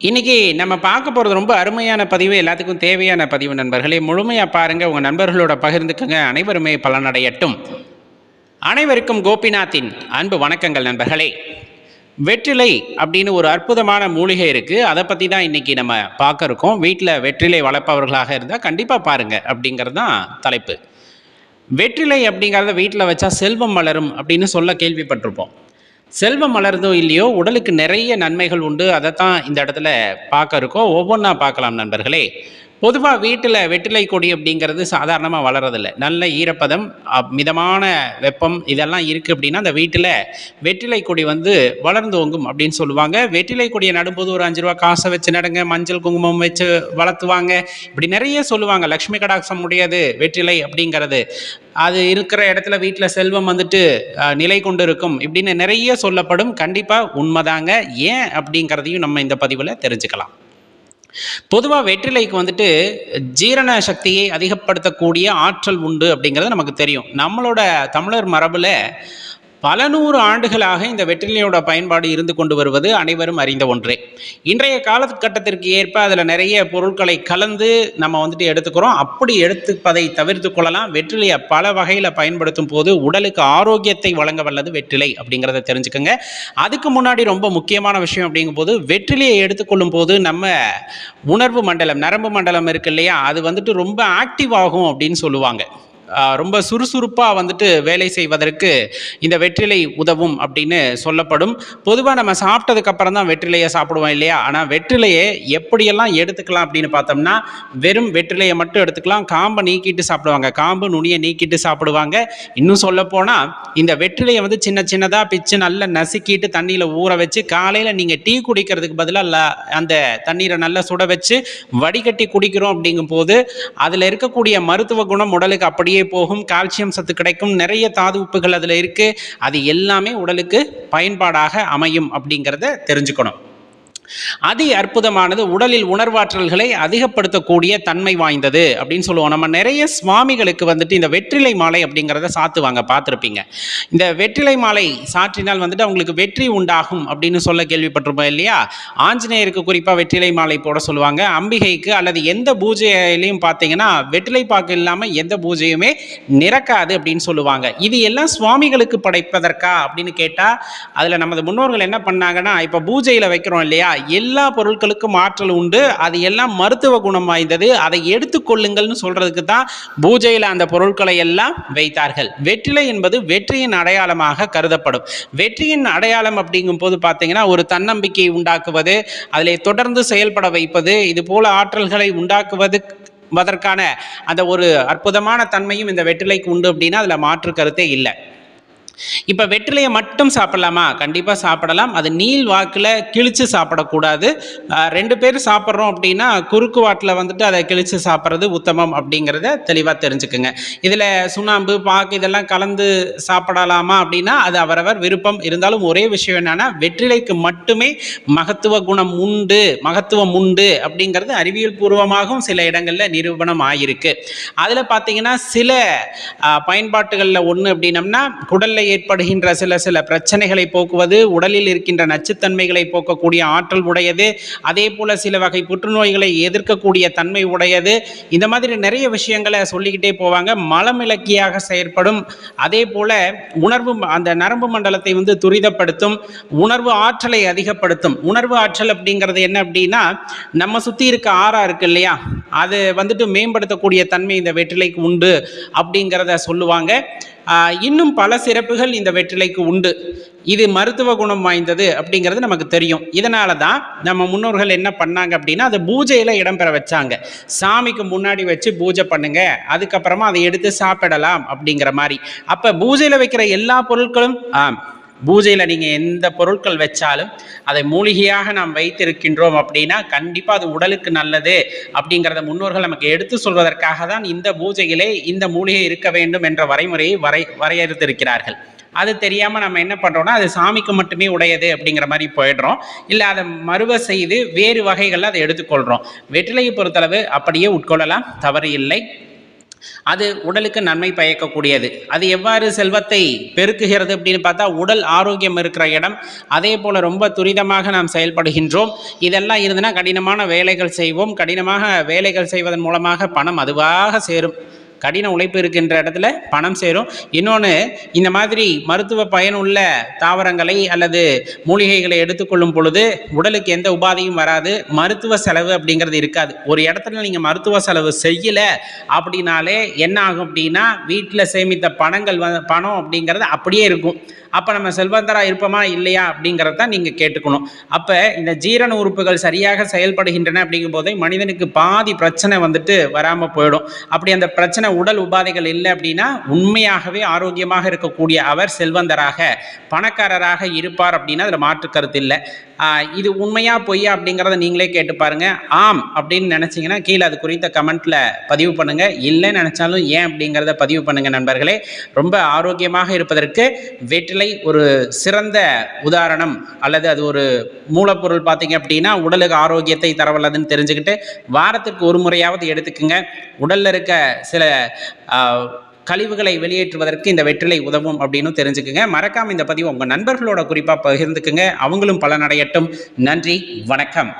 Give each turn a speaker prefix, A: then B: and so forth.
A: இன்னைக்கு நம்ம பார்க்க போறது ரொம்ப அருமையான பதிவு. எல்லாத்துக்கும் தேவையான பதிவு நண்பர்களே. முழுமையா பாருங்க. உங்க நண்பர்களோட பகிர்ந்துக்கங்க. அனைவருமே பலனடையட்டும். அனைவருக்கும் கோபிநாத்தின் அன்பு வணக்கங்கள் நண்பர்களே. வெற்றிலை அப்படின்னு ஒரு அற்புதமான மூலிகை இருக்கு. அதை பத்தி தான் இன்னைக்கு நம்ம பார்க்க இருக்கோம். வீட்டில் வெற்றிலை வளர்ப்பவர்களாக இருந்தால் கண்டிப்பா பாருங்க அப்படிங்கிறது தான் தலைப்பு. வெற்றிலை அப்படிங்கிறத வீட்டில் வச்சா செல்வம் வளரும் அப்படின்னு சொல்ல கேள்விப்பட்டிருப்போம். செல்வம் வளருதோ இல்லையோ உடலுக்கு நிறைய நன்மைகள் உண்டு. அதைத்தான் இந்த இடத்துல பார்க்க இருக்கோம். ஒவ்வொன்றா பார்க்கலாம் நண்பர்களே. பொதுவாக வீட்டில் வெற்றிலை கொடி அப்படிங்கிறது சாதாரணமாக வளரதில்லை. நல்ல ஈரப்பதம், மிதமான வெப்பம் இதெல்லாம் இருக்குது அப்படின்னா அந்த வீட்டில் வெற்றிலை கொடி வந்து வளர்ந்தோங்கும் அப்படின்னு சொல்லுவாங்க. வெற்றிலை கொடியை நடும்போது ஒரு 5 ரூபா காசை வச்சு நடுங்க, மஞ்சள் குங்குமம் வச்சு வளர்த்துவாங்க, இப்படி நிறைய சொல்லுவாங்க. லக்ஷ்மி கடாட்சம் உடையது வெற்றிலை அப்படிங்கிறது. அது இருக்கிற இடத்துல வீட்டில் செல்வம் வந்துட்டு நிலை கொண்டு இருக்கும் இப்படின்னு நிறைய சொல்லப்படும். கண்டிப்பாக உண்மைதாங்க. ஏன் அப்படிங்கிறதையும் நம்ம இந்த பதிவில் தெரிஞ்சுக்கலாம். பொதுவாக வெற்றிலைக்கு வந்துட்டு ஜீரண சக்தியை அதிகப்படுத்தக்கூடிய ஆற்றல் உண்டு அப்படிங்கிறது நமக்கு தெரியும். நம்மளோட தமிழர் மரபில் பல நூறு ஆண்டுகளாக இந்த வெற்றிலையோட பயன்பாடு இருந்து கொண்டு வருவது அனைவரும் அறிந்த ஒன்றே. இன்றைய காலகட்டத்திற்கு ஏற்ப அதில் நிறைய பொருட்களை கலந்து நம்ம வந்துட்டு எடுத்துக்கிறோம். அப்படி எடுத்துப்பதை தவிர்த்து கொள்ளலாம். வெற்றிலையை பல வகையில் பயன்படுத்தும் போது உடலுக்கு ஆரோக்கியத்தை வழங்க வல்லது வெற்றிலை அப்படிங்கிறத தெரிஞ்சுக்கோங்க. அதுக்கு முன்னாடி ரொம்ப முக்கியமான விஷயம் அப்படிங்கும் போது, வெற்றிலையை எடுத்துக்கொள்ளும் போது நம்ம உணர்வு மண்டலம், நரம்பு மண்டலம் இருக்கு இல்லையா, அது வந்துட்டு ரொம்ப ஆக்டிவ் ஆகும் அப்படின்னு சொல்லுவாங்க. ரொம்ப சுறுசுறுப்பாக வந்துட்டு வேலை செய்வதற்கு இந்த வெற்றிலை உதவும் அப்படின்னு சொல்லப்படும். பொதுவாக நம்ம சாப்பிட்டதுக்கு அப்புறம் தான் வெற்றிலையை சாப்பிடுவோம் இல்லையா. ஆனால் வெற்றிலையை எப்படியெல்லாம் எடுத்துக்கலாம் அப்படின்னு பார்த்தோம்னா, வெறும் வெற்றிலையை மட்டும் எடுத்துக்கலாம். காம்பை நீக்கிட்டு சாப்பிடுவாங்க, காம்பு நுனியை நீக்கிட்டு சாப்பிடுவாங்க. இன்னும் சொல்ல போனால் இந்த வெற்றிலையை வந்து சின்ன சின்னதாக பிச்சு நல்லா நசுக்கிட்டு தண்ணியில் ஊற வச்சு காலையில் நீங்கள் டீ குடிக்கிறதுக்கு பதிலாக அந்த தண்ணீரை நல்லா சுட வச்சு வடிகட்டி குடிக்கிறோம். அப்படிங்கும் போது அதில் இருக்கக்கூடிய மருத்துவ குணம் உடலுக்கு அப்படியே போகும். கால்சியம் சத்து கிடைக்கும். நிறைய தாது உப்புகள் அதுல இருக்கு. அது எல்லாமே உடலுக்கு பயன்பாடாக அமையும் அப்படிங்கிறத தெரிஞ்சுக்கணும். அதி அற்புதமானது, உடலில் உணர்வாற்றல்களை அதிகப்படுத்தக்கூடிய தன்மை வாய்ந்தது அப்படின்னு சொல்லுவோம். நம்ம நிறைய சுவாமிகளுக்கு வந்துட்டு இந்த வெற்றிலை மாலை அப்படிங்கிறத சாத்துவாங்க, பார்த்துருப்பீங்க. இந்த வெற்றிலை மாலை சாற்றினால் வந்துட்டு அவங்களுக்கு வெற்றி உண்டாகும் அப்படின்னு சொல்ல கேள்விப்பட்டிருப்போம் இல்லையா. ஆஞ்சநேயருக்கு குறிப்பாக வெற்றிலை மாலை போட சொல்லுவாங்க. அம்பிகைக்கு அல்லது எந்த பூஜையிலையும் பார்த்தீங்கன்னா வெற்றிலை பாக்கு இல்லாமல் எந்த பூஜையுமே நிரக்காது அப்படின்னு சொல்லுவாங்க. இது எல்லாம் சுவாமிகளுக்கு படைப்பதற்கா அப்படின்னு கேட்டால், அதில் நமது முன்னோர்கள் என்ன பண்ணாங்கன்னா, இப்போ பூஜையில் வைக்கிறோம் இல்லையா, எல்லா பொருட்களுக்கும் ஆற்றல் உண்டு, அது எல்லாம் மருத்துவ குணம் வாய்ந்தது, அதை எடுத்துக்கொள்ளுங்கள்னு சொல்றதுக்கு தான் பூஜையில் அந்த பொருட்களை எல்லாம் வைத்தார்கள். வெற்றிலை என்பது வெற்றியின் அடையாளமாக கருதப்படும். வெற்றியின் அடையாளம் அப்படிங்கும் போது பார்த்தீங்கன்னா, ஒரு தன்னம்பிக்கையை உண்டாக்குவது, அதிலே தொடர்ந்து செயல்பட வைப்பது, இது போல ஆற்றல்களை உண்டாக்குவதற்கான அந்த ஒரு அற்புதமான தன்மையும் இந்த வெற்றிலைக்கு உண்டு அப்படின்னா அதில் மாற்று கருத்தே இல்லை. இப்போ வெற்றிலையை மட்டும் சாப்பிடலாமா? கண்டிப்பாக சாப்பிடலாம். அது நீள் வாக்கில் கிழிச்சு சாப்பிடக்கூடாது. 2 பேர் சாப்பிட்றோம் அப்படின்னா குறுக்கு வாட்டில் வந்துட்டு அதை கிழிச்சு சாப்பிட்றது உத்தமம் அப்படிங்கிறத தெளிவாக தெரிஞ்சுக்குங்க. இதில் சுண்ணாம்பு, பாக்கு இதெல்லாம் கலந்து சாப்பிடலாமா அப்படின்னா அது அவரவர் விருப்பம். இருந்தாலும் ஒரே விஷயம் என்னன்னா, வெற்றிலைக்கு மட்டுமே மகத்துவம் உண்டு அப்படிங்கிறது அறிவியல் பூர்வமாகவும் சில இடங்களில் நிரூபணம் ஆகியிருக்கு. அதில் பார்த்தீங்கன்னா சில பயன்பாட்டுகளில் ஒன்று அப்படின்னம்னா, குடலில் ஏற்படுகின்ற சில பிரச்சனைகளை போக்குவது, உடலில் இருக்கின்ற நச்சுத்தன்மைகளை போக்கக்கூடிய ஆற்றல் உடையது, அதே போல சில வகை புற்றுநோய்களை எதிர்க்கக்கூடிய தன்மை உடையது. இந்த மாதிரி நிறைய விஷயங்களை சொல்லிக்கிட்டே போவாங்க. மலமிளக்கியாக செயற்படும். அதே போல அந்த நரம்பு மண்டலத்தை வந்து துரிதப்படுத்தும், உணர்வு ஆற்றலை அதிகப்படுத்தும். உணர்வு ஆற்றல் அப்படிங்கிறது என்ன அப்படின்னா, நம்ம சுற்றி இருக்க ஆறா இருக்கு இல்லையா, அது வந்துட்டு மேம்படுத்தக்கூடிய தன்மை இந்த வெற்றிலைக்கு உண்டு அப்படிங்கிறத சொல்லுவாங்க. இன்னும் பல சிறப்புகள் இந்த வெற்றிலைக்கு உண்டு. இது மருத்துவ குணம் வாய்ந்தது அப்படிங்கிறது நமக்கு தெரியும். இதனால தான் நம்ம முன்னோர்கள் என்ன பண்ணாங்க அப்படின்னா, அதை பூஜையில் இடம்பெற வச்சாங்க. சாமிக்கு முன்னாடி வச்சு பூஜை பண்ணுங்க, அதுக்கப்புறமா அதை எடுத்து சாப்பிடலாம் அப்படிங்கிற மாதிரி. அப்போ பூஜையில் வைக்கிற எல்லா பொருட்களும் பூஜையில் நீங்கள் எந்த பொருட்கள் வச்சாலும் அதை மூலிகையாக நாம் வைத்திருக்கின்றோம் அப்படின்னா கண்டிப்பாக அது உடலுக்கு நல்லது அப்படிங்கிறத முன்னோர்கள் நமக்கு எடுத்து சொல்வதற்காக தான் இந்த பூஜையிலே இந்த மூலிகை இருக்க வேண்டும் என்ற வரைமுறையை வரையறுத்திருக்கிறார்கள். அது தெரியாமல் நம்ம என்ன பண்ணுறோம்னா, அது சாமிக்கு மட்டுமே உடையது அப்படிங்கிற மாதிரி போயிடுறோம். இல்லை அதை மறுவ செய்து வேறு வகைகளில் அதை எடுத்துக்கொள்கிறோம். வெற்றிலையை பொறுத்தளவு அப்படியே உட்கொள்ளலாம், தவறு இல்லை. அது உடலுக்கு நன்மை பயக்கக்கூடியது. அது எவ்வாறு செல்வத்தை பெருக்குகிறது அப்படின்னு பார்த்தா, உடல் ஆரோக்கியம் இருக்கிற இடம். அதே போல் ரொம்ப துரிதமாக நாம் செயல்படுகின்றோம். இதெல்லாம் இருந்துன்னா கடினமான வேலைகள் செய்வோம். கடினமாக வேலைகள் செய்வதன் மூலமாக பணம் அதுவாக சேரும். கடின உழைப்பு இருக்கின்ற இடத்துல பணம் சேரும். இன்னொன்று, இந்த மாதிரி மருத்துவ பயனுள்ள தாவரங்களை அல்லது மூலிகைகளை எடுத்துக்கொள்ளும் பொழுது உடலுக்கு எந்த உபாதையும் வராது. மருத்துவ செலவு அப்படிங்கிறது இருக்காது. ஒரு இடத்துல நீங்கள் மருத்துவ செலவு செய்யலை அப்படின்னாலே என்ன ஆகும் அப்படின்னா, வீட்டில் சேமித்த பணம் அப்படிங்கிறது அப்படியே இருக்கும். அப்போ நம்ம செல்வந்தராக இருப்போமா இல்லையா அப்படிங்கிறத தான் நீங்கள் கேட்டுக்கணும். அப்போ இந்த ஜீரண உறுப்புகள் சரியாக செயல்படுகின்றன அப்படிங்கும் போதே மனிதனுக்கு பாதி பிரச்சனை வராமல் போயிடும். அப்படி அந்த பிரச்சனை உடல் உபாதைகள் இல்லை அப்படின்னா உண்மையாகவே ஆரோக்கியமாக இருக்கக்கூடிய அவர் செல்வந்தராக பணக்காரராக இருப்பார் அப்படின்னா அதில் மாற்று கருத்து இல்லை. இது உண்மையா பொய்யா அப்படிங்கிறத நீங்களே கேட்டு பாருங்க. ஆம் அப்படின்னு நினைச்சீங்கன்னா கீழே அது குறித்த கமெண்ட்ல பதிவு பண்ணுங்க. இல்லைன்னு நினைச்சாலும் ஏன் அப்படிங்கிறத பதிவு பண்ணுங்க நண்பர்களே. ரொம்ப ஆரோக்கியமாக இருப்பதற்கு வெற்றிலை ஒரு சிறந்த உதாரணம். அல்லது அது ஒரு மூலப்பொருள் பார்த்தீங்க அப்படின்னா உடலுக்கு ஆரோக்கியத்தை தரவல்லதுன்னு தெரிஞ்சுக்கிட்டு வாரத்திற்கு ஒரு முறையாவது எடுத்துக்குங்க. உடல்ல இருக்க சில கழிவுகளை வெளியேற்றுவதற்கு இந்த வெற்றிலை உதவும் அப்படின்னு தெரிஞ்சுக்குங்க. மறக்காம இந்த பதிவு உங்க நண்பர்களோட குறிப்பா பகிர்ந்துக்குங்க. அவங்களும் பலனடையட்டும். நன்றி, வணக்கம்.